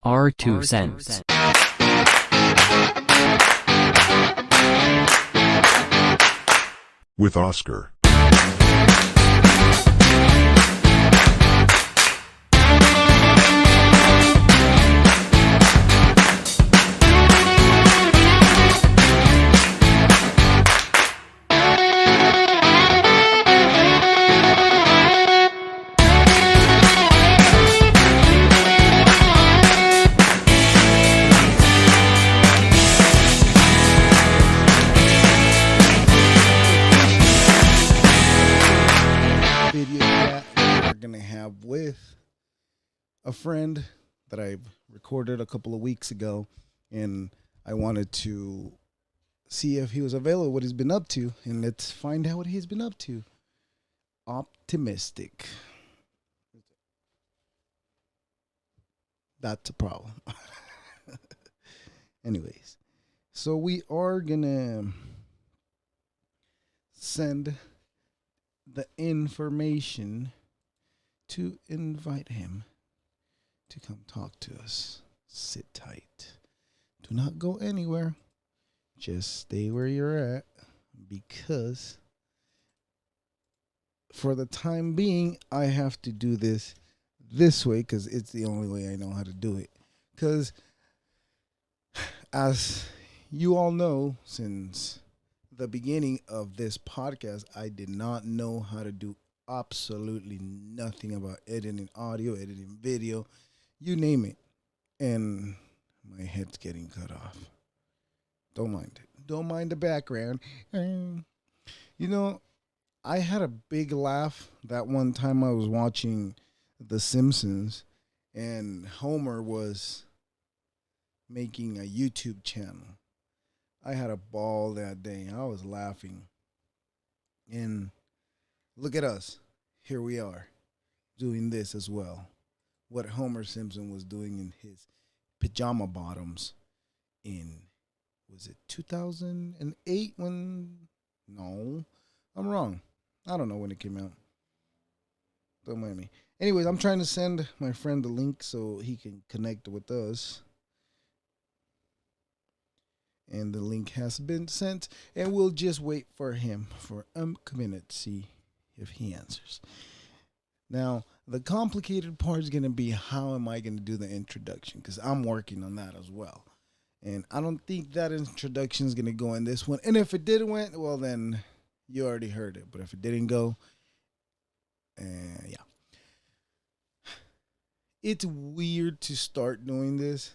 Our 2 cents. With Oscar. With a friend that I recorded a couple of weeks ago, and I wanted to see if he was available, what he's been up to, and let's find out what he's been up to. Optimistic. That's a problem. Anyways, so we are gonna send the information to invite him to come talk to us. Sit tight. Do not go anywhere. Just stay where you're at, because for the time being, I have to do this way because it's the only way I know how to do it. Because as you all know, since the beginning of this podcast, I did not know how to do absolutely nothing about editing audio, editing video, you name it. And my head's getting cut off. Don't mind it. Don't mind the background. You know, I had a big laugh that one time I was watching The Simpsons and Homer was making a YouTube channel. I had a ball that day. I was laughing. And look at us. Here we are doing this as well. What Homer Simpson was doing in his pajama bottoms in, was it 2008 when? No, I'm wrong. I don't know when it came out. Don't mind me. Anyways, I'm trying to send my friend the link so he can connect with us. And the link has been sent, and we'll just wait for him for a minute to see if he answers. Now, the complicated part is going to be how am I going to do the introduction, because I'm working on that as well. And I don't think that introduction is going to go in this one. And if it did went, well, then you already heard it. But if it didn't go, yeah. It's weird to start doing this.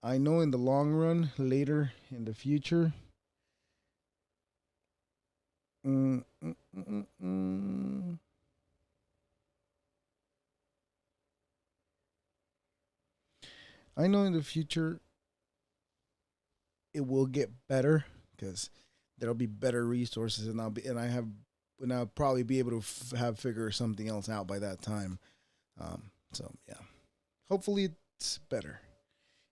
I know in the long run, later in the future, I know in the future it will get better because there'll be better resources, and I'll probably be able to have figure something else out by that time. So yeah, hopefully it's better,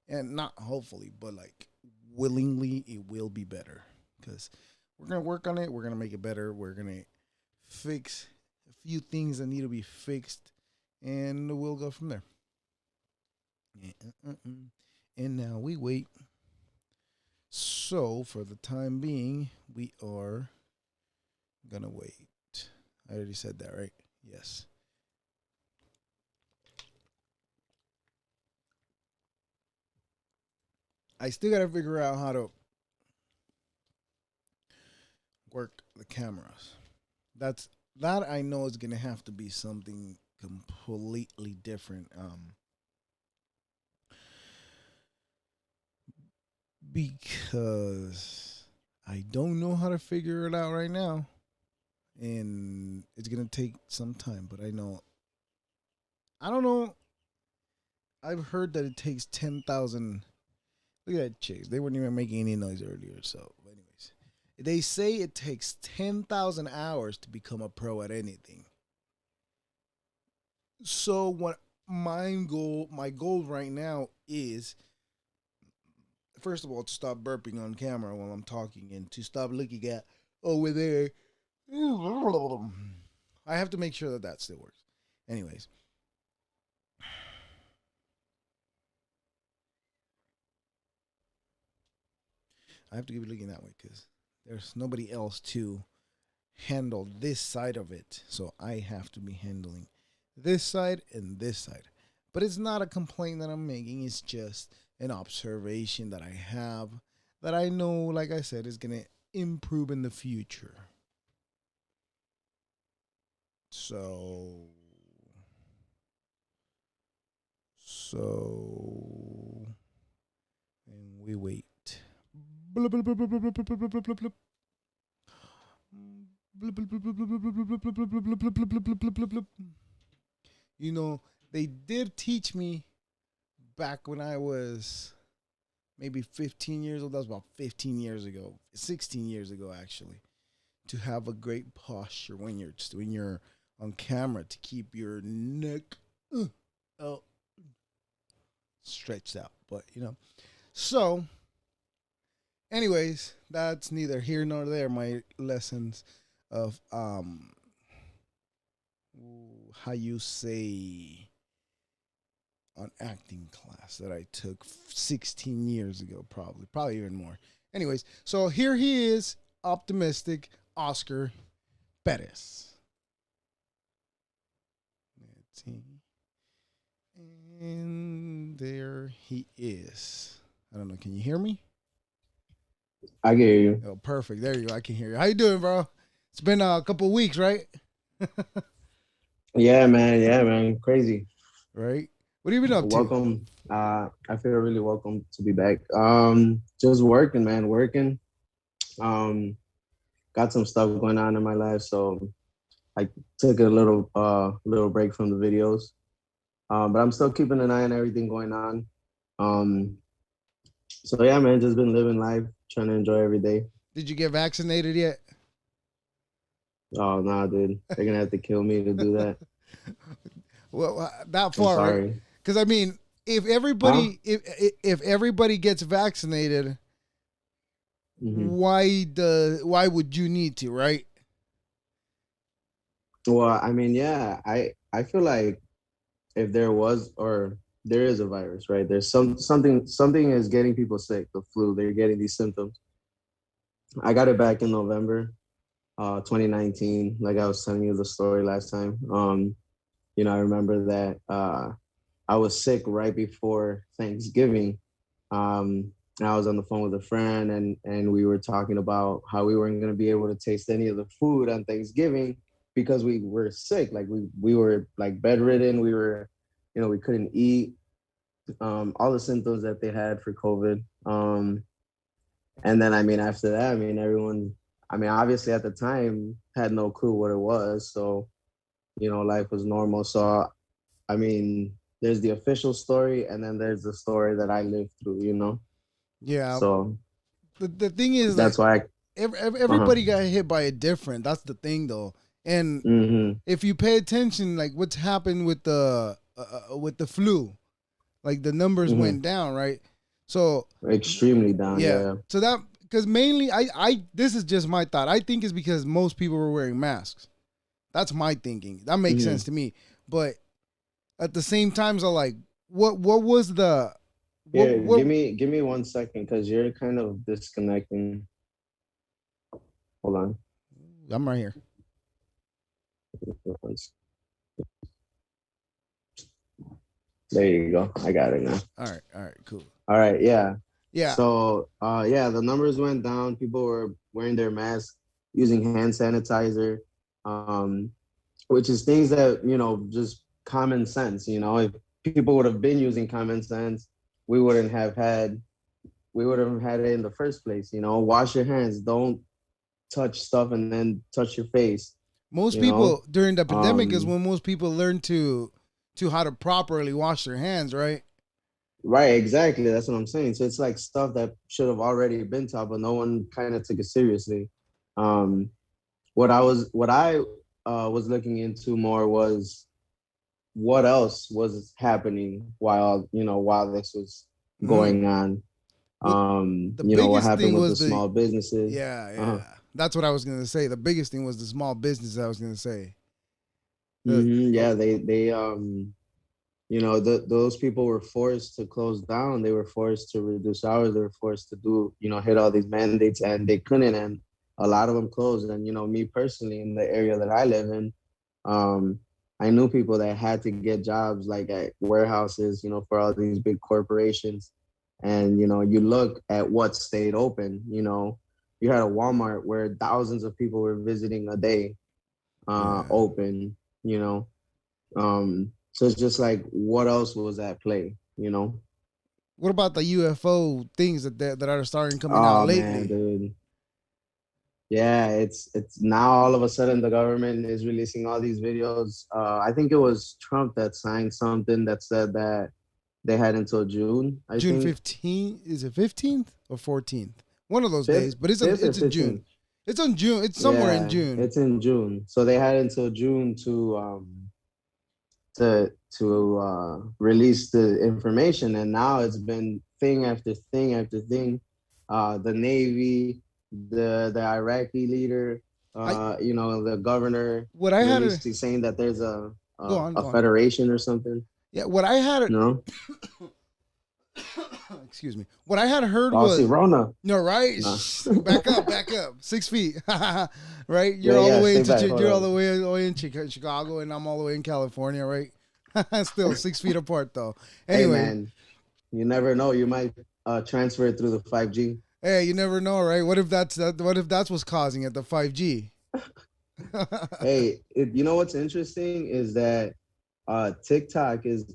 and not hopefully, but like willingly, it will be better because we're gonna work on it. We're gonna make it better. We're gonna fix a few things that need to be fixed, and we'll go from there. And now we wait. So for the time being, we are gonna wait. I already said that, right? Yes. I still gotta figure out how to work the cameras. That I know is gonna have to be something completely different. Because I don't know how to figure it out right now, and it's gonna take some time. But I know, I don't know. I've heard that it takes 10,000. Look at that chicks. They weren't even making any noise earlier. So, anyways, they say it takes 10,000 hours to become a pro at anything. So what my goal right now is, first of all, to stop burping on camera while I'm talking and to stop looking at over there. I have to make sure that still works. Anyways, I have to keep looking that way because there's nobody else to handle this side of it. So I have to be handling this side and this side. But it's not a complaint that I'm making. It's just an observation that I have that I know, like I said, is going to improve in the future. So, and we wait. You know, they did teach me back when I was maybe 15 years old. That was about 15 years ago, 16 years ago, actually, to have a great posture when you're on camera to keep your neck out, stretched out. But so anyways, that's neither here nor there. My lessons of how you say on acting class that I took 16 years ago, probably even more. Anyways, so here he is, optimistic Oscar Perez. Let's see. And there he is. I don't know. Can you hear me? I can hear you. Oh, perfect. There you go. I can hear you. How you doing, bro? It's been a couple weeks, right? Yeah, man. Yeah, man. Crazy. Right. What have you been up to? Welcome. I feel really welcome to be back. Just working, man. Working. Um, got some stuff going on in my life, so I took a little break from the videos. But I'm still keeping an eye on everything going on. Um, so yeah, man. Just been living life, trying to enjoy every day. Did you get vaccinated yet? Oh, nah, dude. They're gonna have to kill me to do that. Well, that I'm far, right? sorry. Because I mean, if Huh? everybody if everybody gets vaccinated, Mm-hmm. why would you need to, right? Well, I mean, yeah, I feel like if there was or there is a virus, right? There's something is getting people sick, the flu. They're getting these symptoms. I got it back in November, 2019. Like I was telling you the story last time. I remember that I was sick right before Thanksgiving. And I was on the phone with a friend, and we were talking about how we weren't going to be able to taste any of the food on Thanksgiving because we were sick. Like we were like bedridden. We were, we couldn't eat. All the symptoms that they had for COVID. And then I mean after that, I mean everyone. I mean obviously at the time had no clue what it was, so life was normal. So I mean, there's the official story, and then there's the story that I lived through. Yeah. So The thing is, that's like, why. Uh-huh. everybody got hit by it different. That's the thing, though. And Mm-hmm. if you pay attention, like what's happened with the flu, like the numbers Mm-hmm. went down, right? So Extremely down. yeah, Yeah. so that because mainly I this is just my thought. I think it's because most people were wearing masks. That's my thinking. That makes Mm-hmm. sense to me. But at the same time, so like, what was the Here, what? give me 1 second, because you're kind of disconnecting. Hold on. I'm right here. There you go. I got it now. All right, cool. All right. Yeah. Yeah, So, yeah, the numbers went down. People were wearing their masks, using hand sanitizer, um, which is things that, just common sense. If people would have been using common sense, we wouldn't have had it in the first place. Wash your hands. Don't touch stuff and then touch your face. most You know, people during the pandemic is um, when most people learn to how to properly wash their hands, right? right? Exactly. That's what I'm saying. So it's like stuff that should have already been taught, but no one kind of took it seriously. Um, what I was looking into more was what else was happening while this was Mm. going on. Well, the What biggest happened thing with was the the small businesses. yeah, Uh-huh. yeah. That's what I was gonna say. The biggest thing was the small business. I was gonna say. The Yeah, oh, they those people were forced to close down. They were forced to reduce hours. They were forced to do, hit all these mandates, and they couldn't. And a lot of them closed. And me personally, in the area that I live in, um, I knew people that had to get jobs like at warehouses, for all these big corporations. And you look at what stayed open. You had a Walmart where thousands of people were visiting a day, Yeah. open. So it's just like, what else was at play? What about the UFO things that are starting coming out Oh man, lately? dude. Yeah, it's now all of a sudden the government is releasing all these videos. I think it was Trump that signed something that said that they had until June, I June think. 15th, is it 15th or 14th? One of those days, Fifth, but fifth or it's in June. 15th. It's on June. It's somewhere in Yeah, June. it's in June. So they had until June to release the information, and now it's been thing after thing after thing. The Navy, the Iraqi leader, I the governor what I had to releasing saying that there's a go a, on, a go on. federation or something. Yeah, what I had No, excuse me. What I had heard oh, see, was Rona. no, right? No, Back up, 6 feet. Right? yeah, You're all the yeah. way Stay back. Hold you're all up. the way in Chicago, and I'm all the way in California, right? Still 6 feet apart, though. Hey, Anyway, man, you never know. You might transfer it through the 5G. hey, you never know, right? What if what if that's what's causing it? The 5G. Hey, you know what's interesting is that TikTok is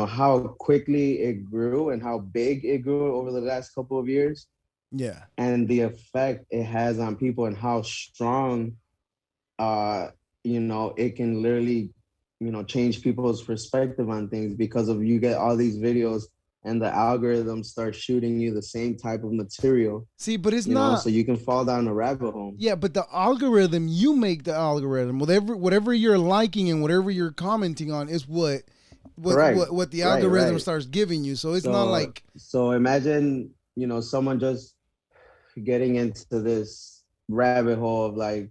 how quickly it grew and how big it grew over the last couple of years, Yeah. and the effect it has on people and how strong uh it can literally change people's perspective on things because of you get all these videos and the algorithm starts shooting you the same type of material, See, but it's so not. you can fall down a rabbit hole. Yeah, but the algorithm, you make the algorithm. Whatever you're liking and whatever you're commenting on is Correct. what the Right, algorithm right. starts giving you. So it's not So like so imagine, someone just getting into this rabbit hole of like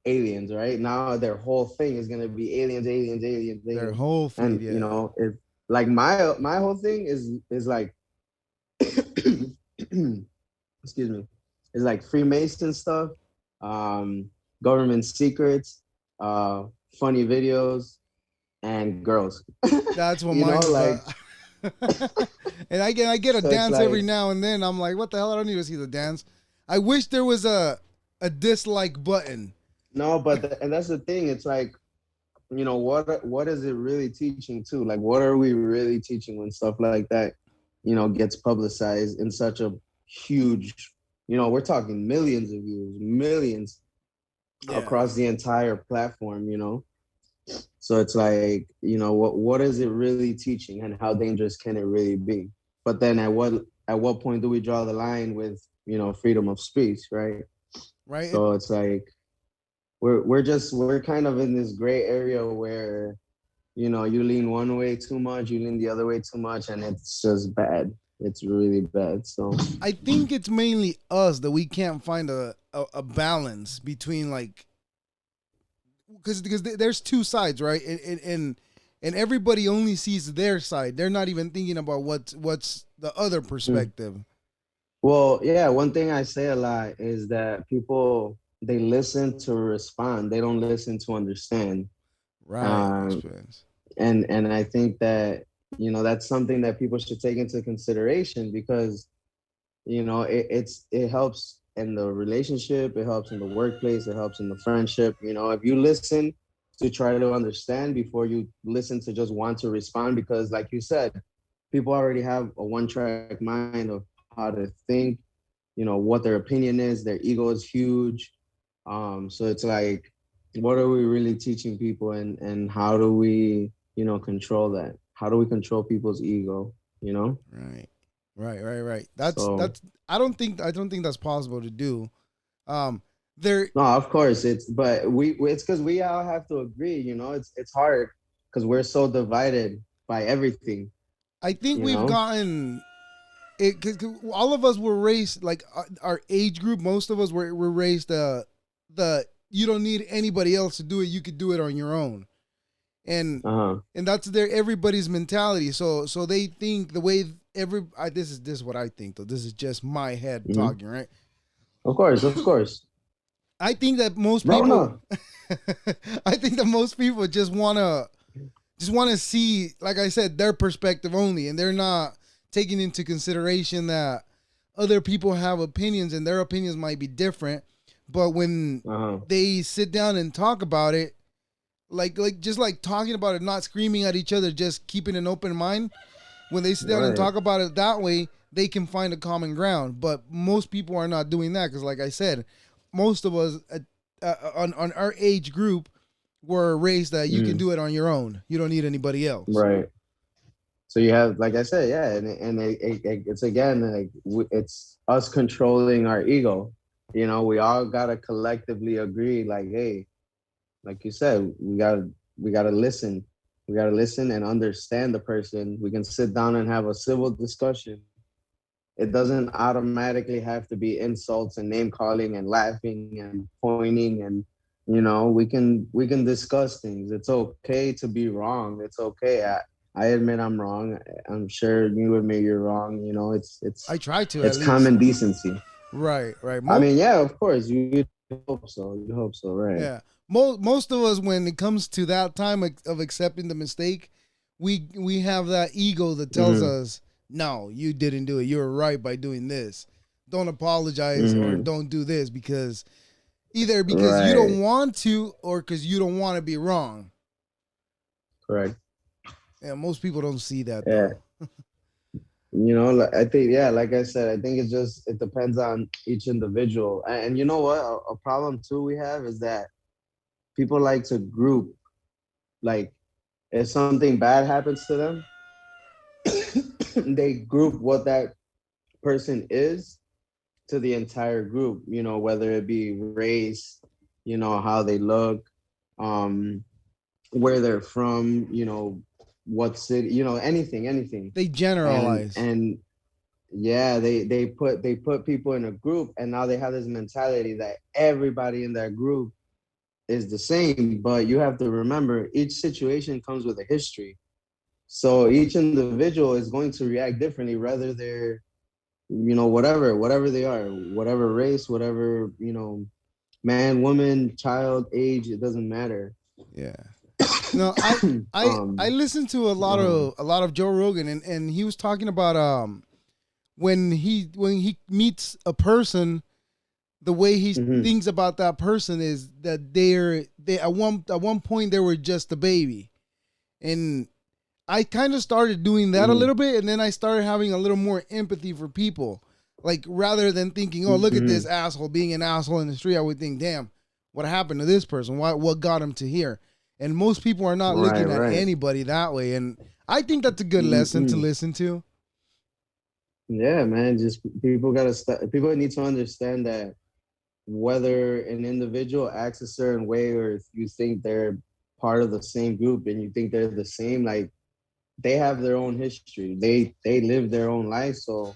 aliens, right? Now their whole thing is gonna be aliens, aliens, aliens, their aliens. whole feed. And Yeah. if like my whole thing is like excuse me, is like Freemason stuff, um, government secrets, uh, funny videos, and girls. That's what mine's about. Like, And I get a so it's dance every like, now and then. I'm like, what the hell? I don't need to see the dance. I wish there was a dislike button. no, but and that's the thing. It's like, what is it really teaching too? Like, what are we really teaching when stuff like that, gets publicized in such a huge, we're talking millions of views, millions Yeah. across the entire platform. So it's like, what is it really teaching and how dangerous can it really be? But then at what point do we draw the line with, freedom of speech, right? Right. So it's like we're kind of in this gray area where, you lean one way too much, you lean the other way too much, and it's just bad. It's really bad. So I think it's mainly us that we can't find a balance between like because there's two sides, right? And everybody only sees their side. They're not even thinking about what's the other mm. perspective. Well, yeah, one thing I say a lot is that people, they listen to respond. They don't listen to understand. Right, Um, experience. and I think that, that's something that people should take into consideration because, it helps in the relationship, it helps in the workplace, it helps in the friendship. If you listen to try to understand before you listen to just want to respond, because like you said, people already have a one-track mind of how to think, what their opinion is, their ego is huge. So it's like, what are we really teaching people, and how do we, control that? How do we control people's ego, you know? Right. Right. So That's I don't think that's possible to do. Um there no, of course but it's because we all have to agree, it's hard because we're so divided by everything, I think you we've know? gotten it cause all of us were raised like our age group, most of us were raised the you don't need anybody else to do it, you could do it on your own. and Uh-huh. that's everybody's mentality. So they think the way this is what I think though. This is just my head Hmm. talking, right? Of course, of course. I think that most people Rona. I think that most people just want to see, like I said, their perspective only, and they're not taking into consideration that other people have opinions and their opinions might be different. But when Uh-huh. they sit down and talk about it, like just like talking about it, not screaming at each other, just keeping an open mind. When they sit down and Right. talk about it that way, they can find a common ground. But most people are not doing that because, like I said, most of us on our age group were raised that you can Mm. do it on your own. You don't need anybody else. Right. So you have, like I said, yeah, and it's again like it's us controlling our ego. You know, we all gotta collectively agree, like, hey, like you said, we gotta listen. We gotta listen and understand the person. We can sit down and have a civil discussion. It doesn't automatically have to be insults and name calling and laughing and pointing, and we can discuss things. It's okay to be wrong. It's okay. I admit I'm wrong. I'm sure you admit you're wrong. It's I it's try to at it's least. common decency. Right, right. I mean, yeah, of course. You hope so. You hope so, right? Yeah. Most of us, when it comes to that time of accepting the mistake, we have that ego that tells Mm-hmm. us, no, you didn't do it. You were right by doing this. Don't apologize or Mm-hmm. don't do this because either because you don't Right. want to or because you don't want to be wrong. Correct. Yeah, most people don't see that Yeah. though. I think, yeah, like I said, I think it depends on each individual. And you know what? A problem too we have is that people like to group, like, if something bad happens to them, they group what that person is to the entire group, whether it be race, how they look, um, where they're from, what city, anything. They And generalize. and yeah, they put people in a group, and now they have this mentality that everybody in that group is the same. But you have to remember, each situation comes with a history. So each individual is going to react differently, whether they're, whatever they are, whatever race, whatever, man, woman, child, age, it doesn't matter. Yeah. No, I um, listened to a lot of Joe Rogan, and he was talking about when he meets a person, the way he mhm, thinks about that person is that they at one point they were just a baby, and I kind of started doing that a mhm, little bit, and then I started having a little more empathy for people. Like rather than thinking, "Oh, look at this mhm. asshole being an asshole in the street," I would think, "Damn, what happened to this person? What got him to here?" And most people are not Right, looking at right. anybody that way, and I think that's a good lesson to Mm-mm. listen to. Yeah, man. Just people gotta people need to understand that whether an individual acts a certain way, or if you think they're part of the same group and you think they're the same, like, they have their own history. They live their own life. So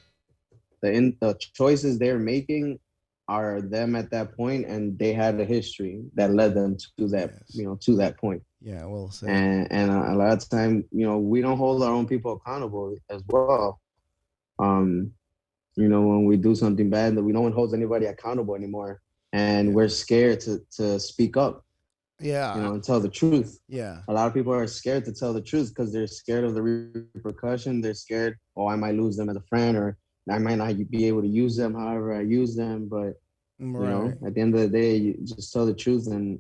the choices they're making are them at that point, and they had a history that led them to that, Yes. to that point. Yeah. Well said. And a lot of time, we don't hold our own people accountable as well. Um, when we do something bad, that no one holds anybody accountable anymore, and Yeah. we're scared to speak up, Yeah. and tell the truth. Yeah. A lot of people are scared to tell the truth because they're scared of the repercussion. They're scared, oh, I might lose them as a friend, or I might not be able to use them however I use them. But Right. at the end of the day, you just tell the truth, and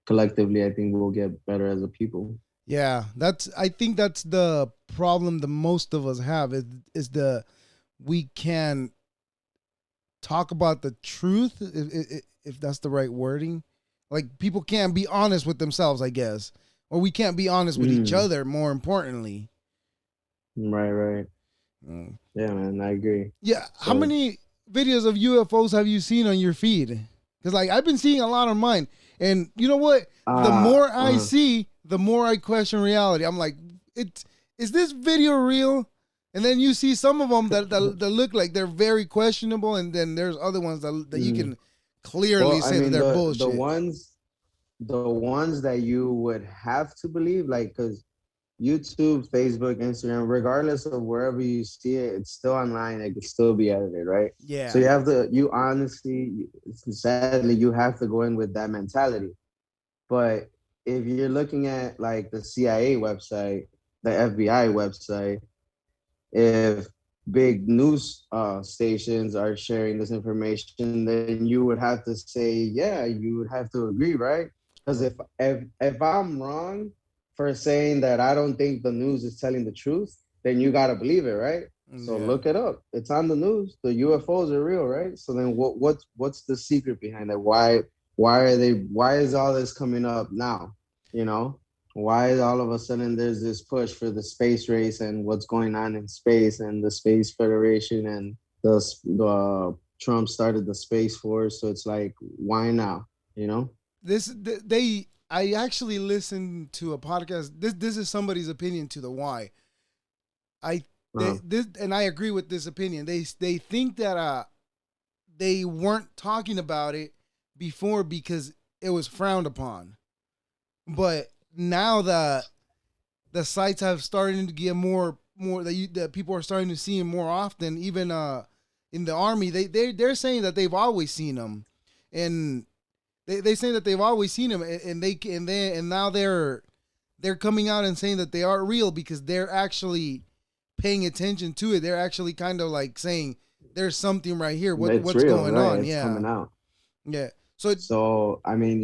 collectively, I think we'll get better as a people. Yeah. I think that's the problem the most of us have is the we can talk about the truth if that's the right wording. Like people can't be honest with themselves, I guess, or we can't be honest with each Mm, other. More importantly, right, right. mm. Yeah, man, I agree. Yeah. How So, many videos of UFOs have you seen on your feed? Because like I've been seeing a lot on mine, and you know what? The uh, more I uh, see, the more I question reality. I'm like, it is this video real? And then you see some of them that look like they're very questionable, and then there's other ones that you mm. can clearly Well, I say that mean, they're the bullshit. ones. the ones that you would have to believe, like, because YouTube, Facebook, Instagram, regardless of wherever you see it, it's still online. It could still be edited, right? So Yeah. you have to, you honestly, sadly, you have to go in with that mentality. But if you're looking at like the CIA website, the FBI website, if big news stations are sharing this information, then you would have to say, yeah, you would have to agree, right? Because Well, if I'm wrong for saying that I don't think the news is telling the truth, then you gotta believe it, right? So yeah. look it up. It's on the news. The UFOs are real, right? So then what's the secret behind that? Why are they? Why is all this coming up now? You know, why is all of a sudden there's this push for the space race and what's going on in space and the space federation and the Trump started the space force, so it's like, why now, you know? They I actually listened to a podcast. This is somebody's opinion to the why. I uh, this and I agree with this opinion. They think that they weren't talking about it before because it was frowned upon. But now the sites have started to get more that people are starting to see them more often. Even in the army, they're saying that they've always seen them, and they say that they've always seen them, and now they're coming out and saying that they are real because they're actually paying attention to it. They're actually kind of like saying there's something right here. it's What's real, going right? on? It's Yeah, coming out. yeah. So So I mean,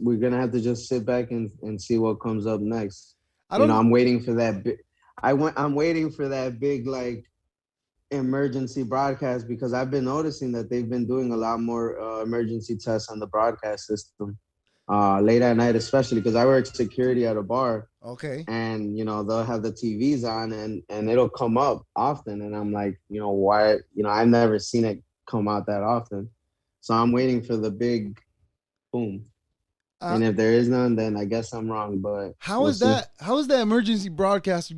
we're gonna have to just sit back and see what comes up next. I You know, don't. I'm waiting for that. I'm waiting for that big like emergency broadcast because I've been noticing that they've been doing a lot more emergency tests on the broadcast system late at night, especially because I work security at a bar, Okay. and they'll have the TVs on and it'll come up often, and I'm like, why? I've never seen it come out that often, so I'm waiting for the big boom. Uh, And if there is none, then I guess I'm wrong, but how we'll is see. that? How is that emergency broadcast?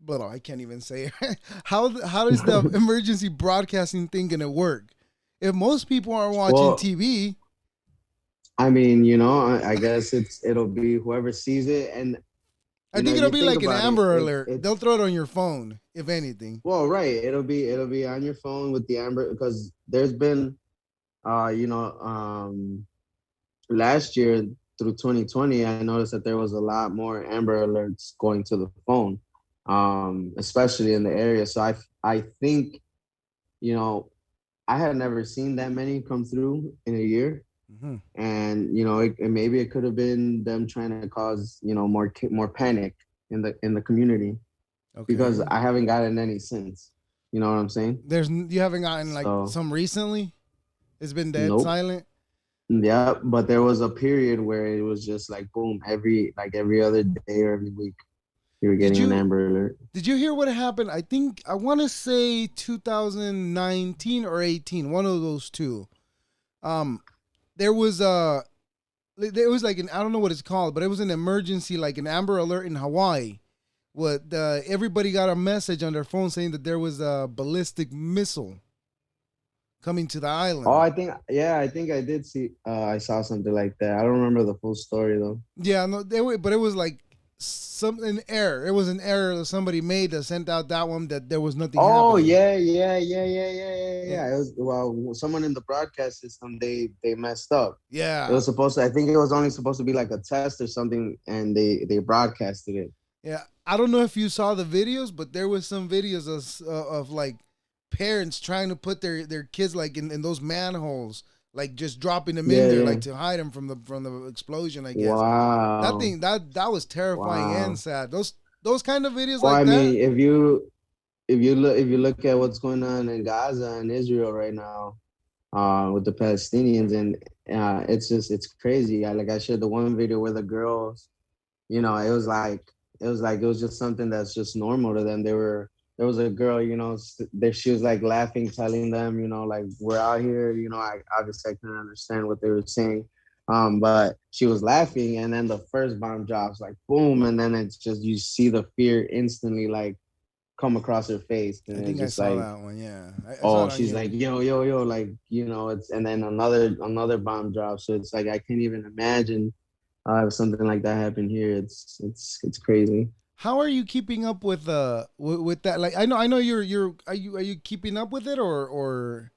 Well, I can't even say it. How is the emergency broadcasting thing gonna work? If most people aren't watching Well, TV, I mean, I guess it'll be whoever sees it, and I think if it'll you be think like an about it, Amber it Alert. They'll it's throw it on your phone, if anything. well, right. It'll be on your phone with the Amber, because there's been uh you know um last year through 2020, I noticed that there was a lot more Amber Alerts going to the phone, especially in the area. So I think, you know I had never seen that many come through in a year, Mm-hmm. and maybe it could have been them trying to cause more panic in the community, because Okay. I haven't gotten any since. You know what I'm saying? You haven't gotten like So some recently. It's been dead nope. silent. Yeah, but there was a period where it was just like boom, every other day or every week you were getting Did an you Amber Alert. did you hear what happened? I think I want to say 2019 or 18, one of those two. Um, there was there was like an I don't know what it's called, but it was an emergency, like an Amber Alert in Hawaii. What everybody got a message on their phone saying that there was a ballistic missile coming to the Oh, island. I think I did see. I saw something like that. I don't remember the full story though. Yeah, no, but it was like some an error. It was an error that somebody made that sent out that one that there was nothing Oh happening. yeah, yeah, yeah, yeah, yeah, yeah, Yeah, yeah. It was, well, someone in the broadcast system, they messed up. It yeah, was supposed to. I think it was only supposed to be like a test or something, and they broadcasted it. yeah. I don't know if you saw the videos, but there was some videos of like parents trying to put their kids like in those manholes, like just dropping them in Yeah, there, yeah. like to hide them from the explosion. I guess that Wow, thing that was terrifying and wow. sad. Those kind of videos Well, like I that. mean, if you look at what's going on in Gaza and Israel right now, with the Palestinians, and it's crazy. Like I shared the one video where the girls, it was just something that's just normal to them. There was a girl, she was like laughing, telling them, like, we're out here. I obviously I couldn't understand what they were saying, but she was laughing, and then the first bomb drops, like boom, and then it's just you see the fear instantly like come across her face, I and it's think I just saw like, that one. Yeah, I saw oh, it on she's you. like, yo, yo, yo, like, it's, and then another bomb drops. So it's like I can't even imagine, If something like that happened here, it's crazy. How are you keeping up with that? Like I know you're are you keeping up with it or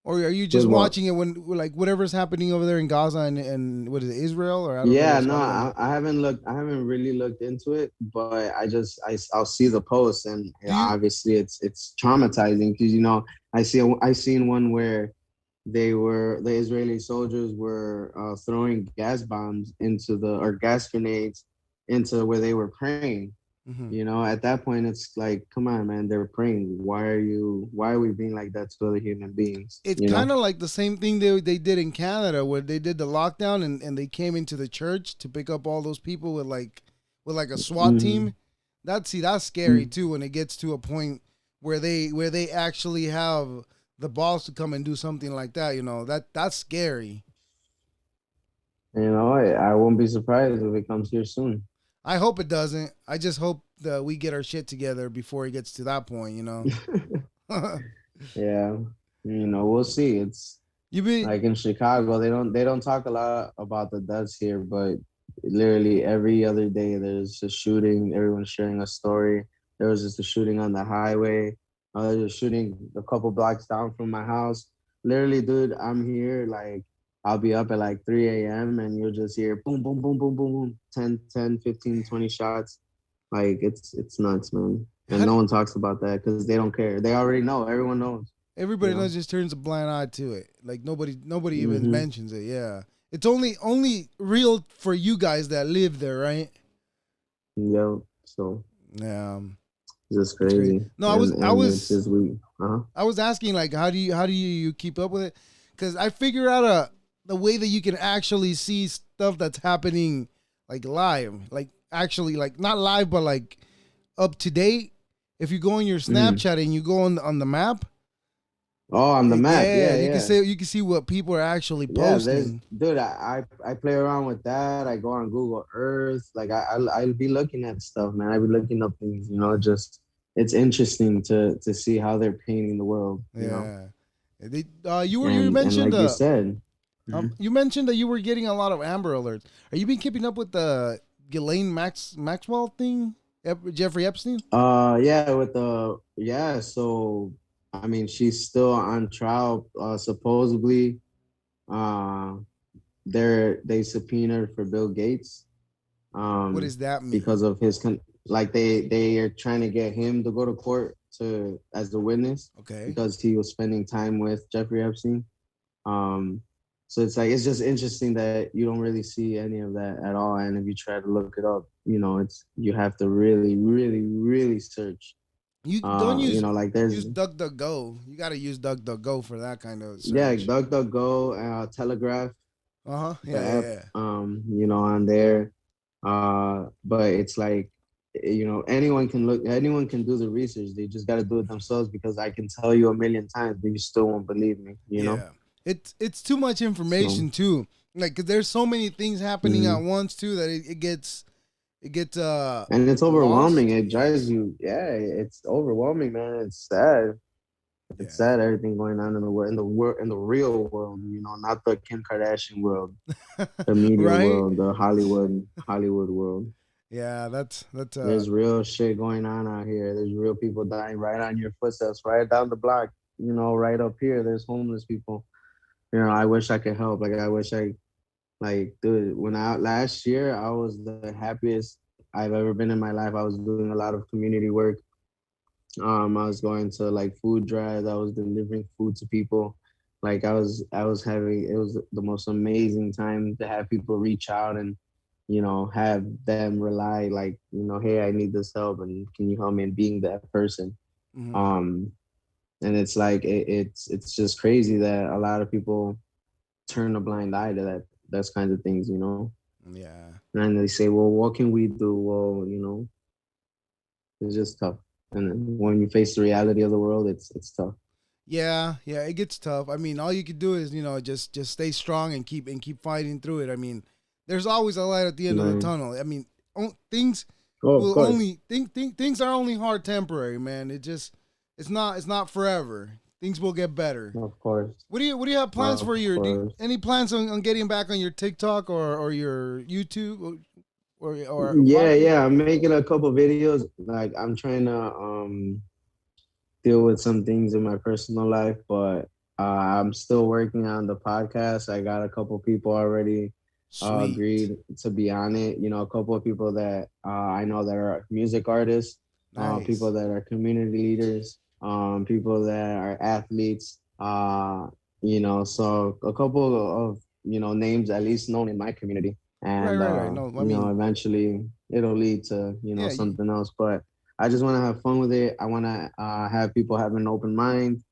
are you With just what? watching it when like whatever's happening over there in Gaza and what is it, Israel, or I don't know Yeah, what's no, I don't know. I haven't looked. I haven't really looked into it, but I'll see the posts, and Do you obviously it's traumatizing because I seen one where the Israeli soldiers were throwing gas bombs into the or gas grenades into where they were praying. mhm. At that point, it's like, come on, man, they're praying. Why are we being like that to other human beings? It's kind of like the same thing they did in Canada where they did the lockdown and they came into the church to pick up all those people with like a SWAT Hmm. team. That's scary too when it gets to a point where they actually have the balls to come and do something like that. You know that's scary. I won't be surprised if it comes here soon. I hope it doesn't. I just hope that we get our shit together before it gets to that point. You know. Yeah, we'll see. It's You be like in Chicago, they don't talk a lot about the deaths here, but literally every other day there's a shooting. Everyone's sharing a story. There was just a shooting on the highway. There's a shooting a couple blocks down from my house. Literally, dude, I'm here like I'll be up at like 3 a.m. and you'll just hear boom, boom, boom, boom, boom, boom, 10, 15, 20 shots. Like it's nuts, man. And how no do one talks about that because they don't care. They already know. Everyone knows, you everybody know. knows just turns a blind eye to it. Like nobody even Hmm. mentions it. Yeah, it's only real for you guys that live there, right? Yeah. So Yeah, just it's crazy. crazy. No, And it's just we I was asking like how do you keep up with it? Because I figure out the way that you can actually see stuff that's happening like live, like actually like not live but like up to date. If you go on your mm. Snapchat and you go on the map, Oh, on the map. yeah, Yeah, yeah. you can see what people are actually Yeah, there's posting. dude, I play around with that. I go on Google Earth. Like I'll be looking at stuff, man. I'll be looking up things, just it's interesting to see how they're painting the world. Yeah. You And mentioned like you said, you mentioned that you were getting a lot of Amber Alerts. Are you been keeping up with the Ghislaine Maxwell thing? Jeffrey Epstein? yeah, so I mean she's still on trial, supposedly. Uh they subpoenaed for Bill Gates, What um does that mean? because of like they are trying to get him to go to court to as the witness Okay. because he was spending time with Jeffrey Epstein. Um so it's like it's just interesting that you don't really see any of that at all. And if you try to look it up, it's you have to really, really, really search. You don't Like there's use DuckDuckGo. You got to use DuckDuckGo for that kind of yeah, search. DuckDuckGo, Telegraph, Uh huh. the Yeah, yeah, app, yeah. on there. But it's like, anyone can do the research. They just got to do it themselves because I can tell you a million times, but you still won't believe me. Yeah. It's too much So, information too. Like, 'cause there's so many things happening at mhm. once too that it gets And it's overwhelming. lost. It drives Yes. you. Yeah, it's overwhelming, man. It's sad. It's Yeah. sad everything going on in the world, in the real world. Not the Kim Kardashian world, the media Right? world, the Hollywood world. Yeah, that's There's real shit going on out here. There's real people dying right on your footsteps, right down the block. Right up here. There's homeless people. I wish I could help. Like I wish dude. When I last year, I was the happiest I've ever been in my life. I was doing a lot of community work. I was going to like food drives. I was delivering food to people. Like I was having it was the most amazing time to have people reach out and have them rely like hey, I need this help and can you help me, and being that person. mhm. Um, and it's like it's just crazy that a lot of people turn a blind eye to those kinds of things. Yeah. And they say, well, what can we do? Well, it's just tough. And then when you face the reality of the world, it's tough. Yeah, yeah, it gets tough. I mean, all you could do is, just stay strong and keep fighting through it. I mean, there's always a light at the end of the Right. tunnel. I mean, things Oh, of will course. only things are only hard temporary, man. It's not forever. things will get better. Of course. What do you have plans Of for your? course. Any plans on getting back on your TikTok or your YouTube or Yeah, podcast? yeah. I'm making a couple videos. Like I'm trying to deal with some things in my personal life, but I'm still working on the podcast. I got a couple people already Sweet, agreed to be on it. You know, a couple of people that I know that are music artists, people nice. that are community leaders, people that are athletes. You know, so a couple of names at least known in my community, Right, and right, right. No, I mean, eventually it'll lead to yeah, something else. But I just want to have fun with it. I want to have people have an open mind.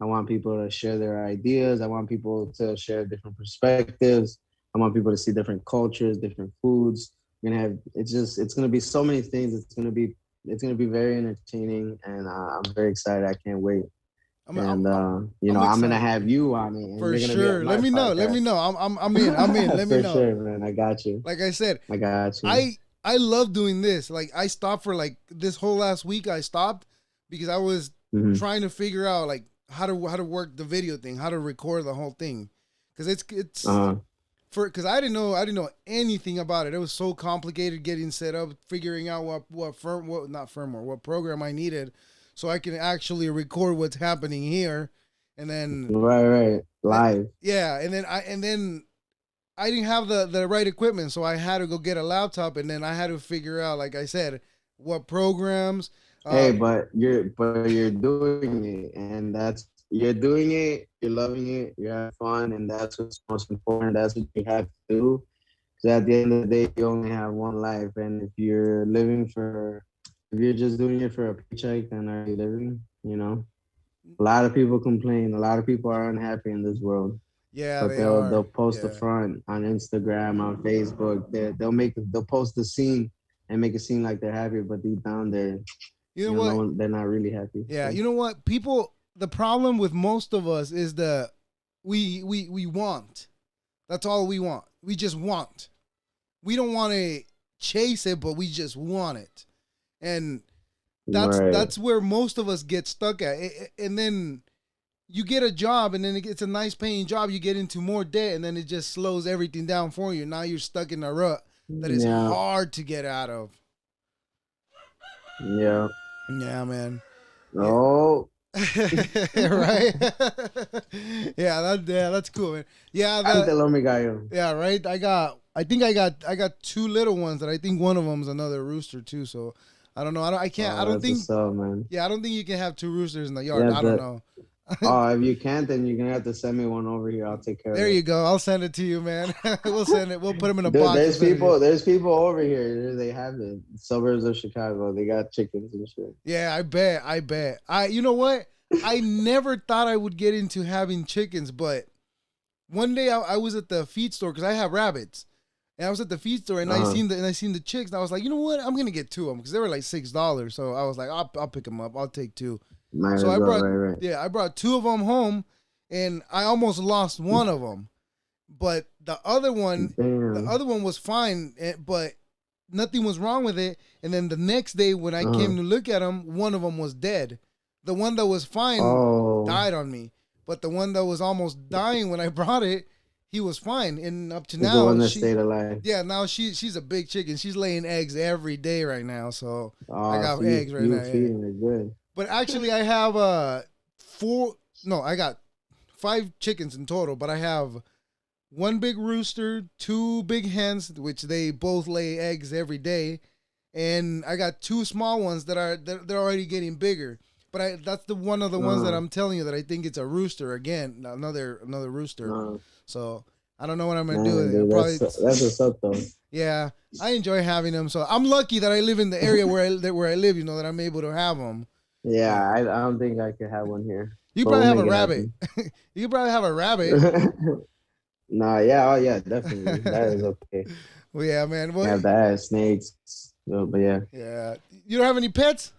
I want people to share their ideas. I want people to share different perspectives. I want people to see different cultures, different foods. We're gonna have it's gonna be so many things. It's gonna be very entertaining, and I'm very excited. I can't wait. I'm I'm And I'm, I'm I'm gonna excited have you on it, and for you're gonna be on sure. Let my me know. Let me podcast. know. I'm in. I'm in. Let me For know. sure, man. I got you. Like I said, I got you. I love doing this. Like I stopped for like this whole last week. I stopped because I was Hmm. trying to figure out like how to work the video thing, how to record the whole thing, because it's Uh-huh. for because I didn't know anything about it. It was so complicated getting set up, figuring out what not firmware, what program I needed, so I can actually record what's happening here, and then Right, right. Live. yeah, and then I didn't have the right equipment, so I had to go get a laptop, and then I had to figure out, like I said, what programs. Hey, but you're doing it, and you're doing it. You're loving it. You're having fun, and that's what's most important. That's what you have to do. Because at the end of the day, you only have one life, and if you're just doing it for a paycheck, then are you living? A lot of people complain. A lot of people are unhappy in this world, Yeah, but they they'll are. post the Yeah. front on Instagram, on Facebook. They'll post the scene and make it seem like they're happy, but deep down You know what? they're not really happy. Yeah, So you know what? People, the problem with most of us is the we want. That's all we want. We just want. We don't want to chase it, but we just want it. And right, that's where most of us get stuck at. And then you get a job, and then it's a nice paying job. You get into more debt, and then it just slows everything down for you. Now you're stuck in a rut that is yeah, hard to get out of. yeah. Yeah, man. Yeah. Oh, Right. That's cool, man. Yeah, cántelo, mi gallo. yeah, right. I got two little ones that I think one of them's another rooster too. So I don't know. I can't. I Oh, don't that's think. what's up, man. Yeah, I don't think you can have two roosters in the You yard. have I don't to. know. Oh, if you can't, then you're gonna have to send me one over here. I'll take care of There you it. go. I'll send it to you, man. We'll send it. We'll put them in a Dude, box and there's send it to you. people. There's people over here. They have it. Suburbs of Chicago. They got chickens and shit. Yeah, I bet. I bet. You know what? I never thought I would get into having chickens, but one day I was at the feed store because I have rabbits, and I was at the feed store and Uh-huh. I seen the chicks, and I was like, you know what? I'm gonna get two of them because they were like $6. So I was like, I'll pick them up. I'll take two. Might So as well. Right, right. I brought two of them home, and I almost lost one of them, but the Damn. other one was fine, but nothing was wrong with it. And then the next day when I Uh-huh. came to look at them, one of them was dead. The one that was fine Oh, died on me, but the one that was almost dying when I brought it, he was fine. And up to it's the one now, that stayed alive. yeah, now she's a big chicken. She's laying eggs every day right now. So I Oh, got so you eggs right you now. Yeah. feeding it good. But actually, I have four. No, I got five chickens in total. But I have one big rooster, two big hens, which they both lay eggs every day, and I got two small ones that they're already getting bigger. But that's the one of the ones that Uh, I'm telling you that I think it's a rooster again, another rooster. uh, So I don't know what I'm gonna do man, with it. I'll dude, probably that's what's up though. yeah. I enjoy having them. So I'm lucky that I live in the area where I live. You know that I'm able to have them. Yeah, Yeah. I don't think I could have one here, You but we'll probably have a make it rabbit. happen. You probably have a rabbit. Nah, yeah, oh yeah, definitely. That is okay. Well, yeah, man. You Well, have that, snakes. But yeah. yeah. You don't have any pets?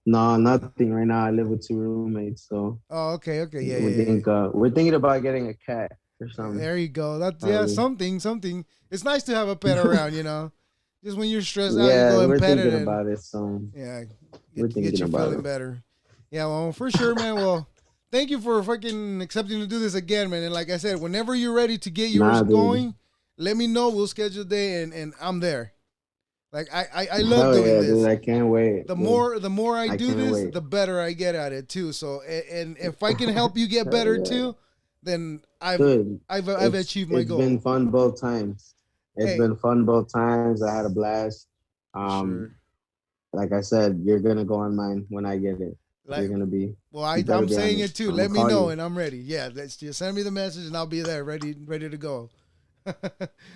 No, nothing right now. I live with two roommates, so Oh, okay, okay. Yeah, we yeah, yeah. think we're thinking about getting a cat or something. There you go. That's yeah, Probably. something. It's nice to have a pet around, you know. Just when you're stressed out, you Yeah, go and we're pet it, thinking and about it, so yeah, we're get thinking you about feeling it. better. Yeah, well, for sure, man. Well, thank you for fucking accepting to do this again, man. And like I said, whenever you're ready to get yours Nah, dude. going, let me know. We'll schedule a day, and I'm there. Like I love Hell doing yeah, dude. this. I can't wait, dude. The more I I do can't this, wait. the better I get at it too. So and if I can help you get Hell better yeah. too, then Dude, I've achieved my it's been goal. fun both times. It's Hey, been fun both times. I had a blast. for Um, sure. like I said, you're gonna go on mine when I get it. Like, You're gonna be. well, You better I'm be on saying it. it too. I'm gonna Let me call know, you. and I'm ready. Yeah, let's just send me the message, and I'll be there, ready to go.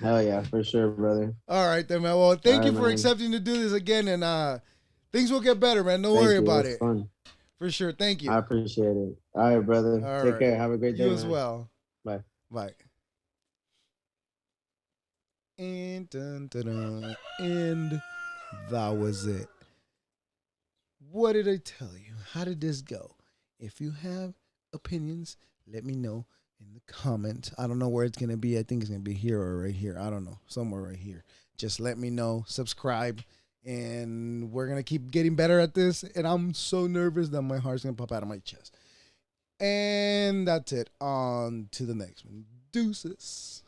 Hell yeah, for sure, brother. All right, then, man. Well, All thank right, you for man. accepting to do this again, and things will get better, man. Don't worry Thank you. It about was it. fun. For sure. Thank you. I appreciate it. All right, brother. All Take right. care. Have a great You day, as man. well. Bye. Bye. And dun, dun, dun, and that was it. What did I tell you? How did this go? If you have opinions, let me know in the comments. I don't know where it's gonna be. I think it's gonna be here or right here. I don't know. Somewhere right here. Just let me know. Subscribe. And we're gonna keep getting better at this. And I'm so nervous that my heart's gonna pop out of my chest. And that's it. On to the next one. Deuces.